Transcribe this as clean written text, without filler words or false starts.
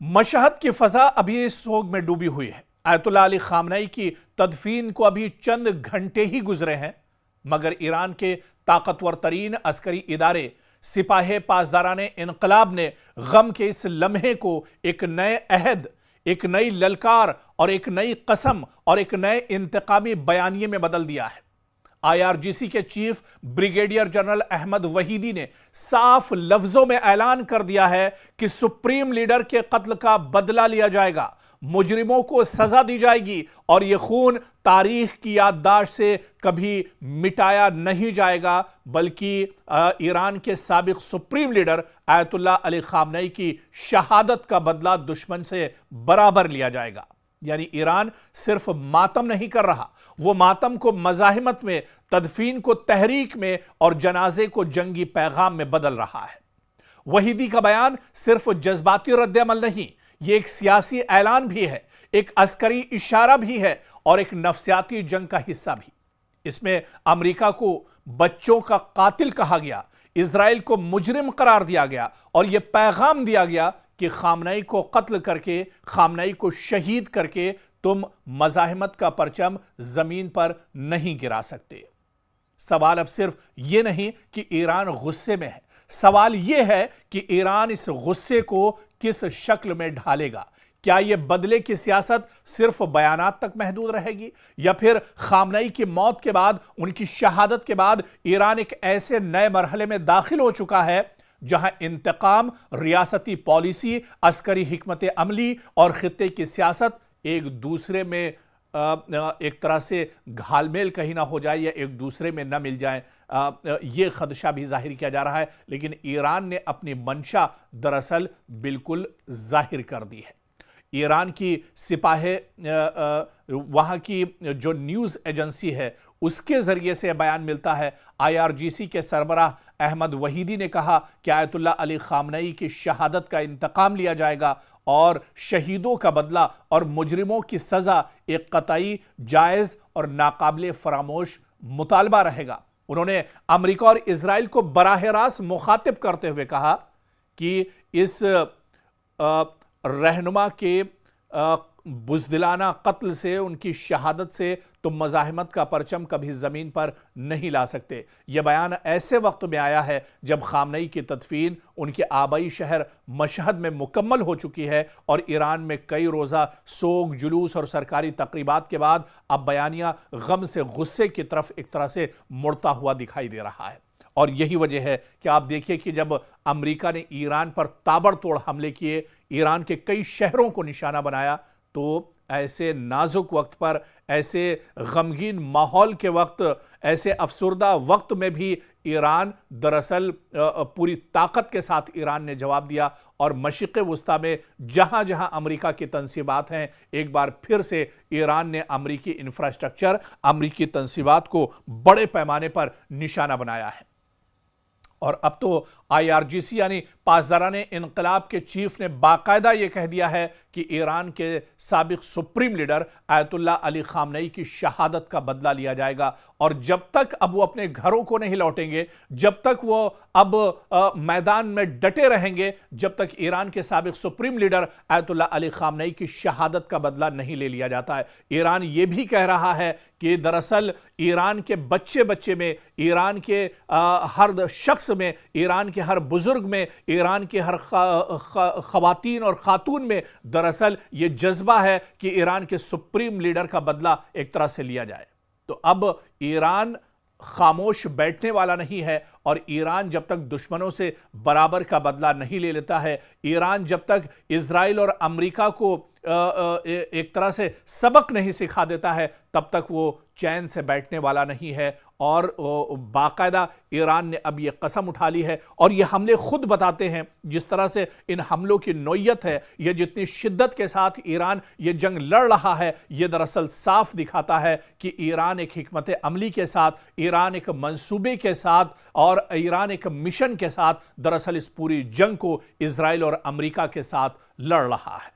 Mashhad की फजा अभी सोग में डूबी हुई है। आयतुल्लाह अली खामनई की तदफीन को अभी चंद घंटे ही गुजरे हैं, मगर ईरान के ताकतवर तरीन अस्करी इदारे सिपाहे पासदाराने इनकलाब ने गम के इस लम्हे को एक नए अहद, एक नई ललकार और एक नई कसम और एक नए इंतकामी बयानिए में बदल दिया है। IRGC के चीफ ब्रिगेडियर जनरल अहमद वहीदी ने साफ लफ्जों में ऐलान कर दिया है कि सुप्रीम लीडर के कत्ल का बदला लिया जाएगा, मुजरिमों को सजा दी जाएगी और यह खून तारीख की याददाश्त से कभी मिटाया नहीं जाएगा, बल्कि ईरान के साबिक सुप्रीम लीडर आयतुल्लाह अली खामनई की शहादत का बदला दुश्मन से बराबर लिया जाएगा। यानी ईरान सिर्फ मातम नहीं कर रहा, वो मातम को मज़ाहिमत में, तदफीन को तहरीक में और जनाजे को जंगी पैगाम में बदल रहा है। वहीदी का बयान सिर्फ जज्बाती रद्द-ए-अमल नहीं, ये एक सियासी ऐलान भी है, एक अस्करी इशारा भी है और एक नफ्सियाती जंग का हिस्सा भी। इसमें अमेरिका को बच्चों का कातिल कहा गया, इजराइल को मुजरिम करार दिया गया और यह पैगाम दिया गया कि खामनई को कत्ल करके, खामनई को शहीद करके तुम मज़ाहिमत का परचम जमीन पर नहीं गिरा सकते। सवाल अब सिर्फ यह नहीं कि ईरान गुस्से में है, सवाल यह है कि ईरान इस गुस्से को किस शक्ल में ढालेगा। क्या यह बदले की सियासत सिर्फ बयानात तक महदूद रहेगी या फिर खामनई की मौत के बाद, उनकी शहादत के बाद ईरान एक ऐसे नए मरहले में दाखिल हो चुका है जहां इंतकाम, रियासती पॉलिसी, अस्करी हिकमत अमली और खित्ते की सियासत एक दूसरे में एक तरह से घालमेल कहीं ना हो जाए या एक दूसरे में न मिल जाए, यह खदशा भी जाहिर किया जा रहा है। लेकिन ईरान ने अपनी मंशा दरअसल बिल्कुल जाहिर कर दी है। ईरान की सिपाहे, वहाँ की जो न्यूज़ एजेंसी है, उसके ज़रिए से बयान मिलता है। IRGC के सरबराह अहमद वहीदी ने कहा कि आयतुल्लाह अली खामनई की शहादत का इंतकाम लिया जाएगा और शहीदों का बदला और मुजरिमों की सज़ा एक कतई, जायज़ और नाकाबिले फरामोश मुतालबा रहेगा। उन्होंने अमेरिका और इजराइल को बराह रास्त मुखातिब करते हुए कहा कि इस रहनुमा के बुज़दिलाना कत्ल से, उनकी शहादत से तुम मज़ाहिमत का परचम कभी ज़मीन पर नहीं ला सकते। यह बयान ऐसे वक्त में आया है जब खामनई की तदफीन उनके आबाई शहर मशहद में मुकम्मल हो चुकी है और ईरान में कई रोज़ा सोग, जुलूस और सरकारी तकरीबात के बाद अब बयानिया गम से गुस्से की तरफ एक तरह से मुड़ता हुआ दिखाई दे रहा है। और यही वजह है कि आप देखिए कि जब अमेरिका ने ईरान पर ताबड़तोड़ हमले किए, ईरान के कई शहरों को निशाना बनाया, तो ऐसे नाजुक वक्त पर, ऐसे गमगीन माहौल के वक्त, ऐसे अफसुर्दा वक्त में भी ईरान दरअसल पूरी ताकत के साथ ईरान ने जवाब दिया और मशरिक़ वुस्ता में जहां जहां अमेरिका की तंसीबात हैं, एक बार फिर से ईरान ने अमेरिकी इंफ्रास्ट्रक्चर, अमेरिकी तंसीबात को बड़े पैमाने पर निशाना बनाया है। और अब तो IRGC यानी पासदाराने इनकलाब के चीफ ने बाकायदा यह कह दिया है कि ईरान के साबिक सुप्रीम लीडर आयतुल्लाह अली खामनई की शहादत का बदला लिया जाएगा और जब तक अब वो अपने घरों को नहीं लौटेंगे, जब तक वो अब मैदान में डटे रहेंगे, जब तक ईरान के साबिक सुप्रीम लीडर आयतुल्लाह अली खामनई की शहादत का बदला नहीं ले लिया जाता है। ईरान ये भी कह रहा है कि दरअसल ईरान के बच्चे बच्चे में, ईरान के हर शख्स में, ईरान के हर बुजुर्ग में, ईरान के हर खवातीन और खातून में दरअसल ये जज्बा है कि ईरान के सुप्रीम लीडर का बदला एक तरह से लिया जाए। तो अब ईरान खामोश बैठने वाला नहीं है और ईरान जब तक दुश्मनों से बराबर का बदला नहीं ले लेता है, ईरान जब तक इजराइल और अमेरिका को एक तरह से सबक नहीं सिखा देता है, तब तक वो चैन से बैठने वाला नहीं है। और बाकायदा ईरान ने अब ये कसम उठा ली है और ये हमले खुद बताते हैं, जिस तरह से इन हमलों की नौयत है, ये जितनी शिद्दत के साथ ईरान ये जंग लड़ रहा है, ये दरअसल साफ दिखाता है कि ईरान एक हिकमत अमली के साथ, ईरान एक मंसूबे के साथ और ईरान एक मिशन के साथ दरअसल इस पूरी जंग को इजराइल और अमेरिका के साथ लड़ रहा है।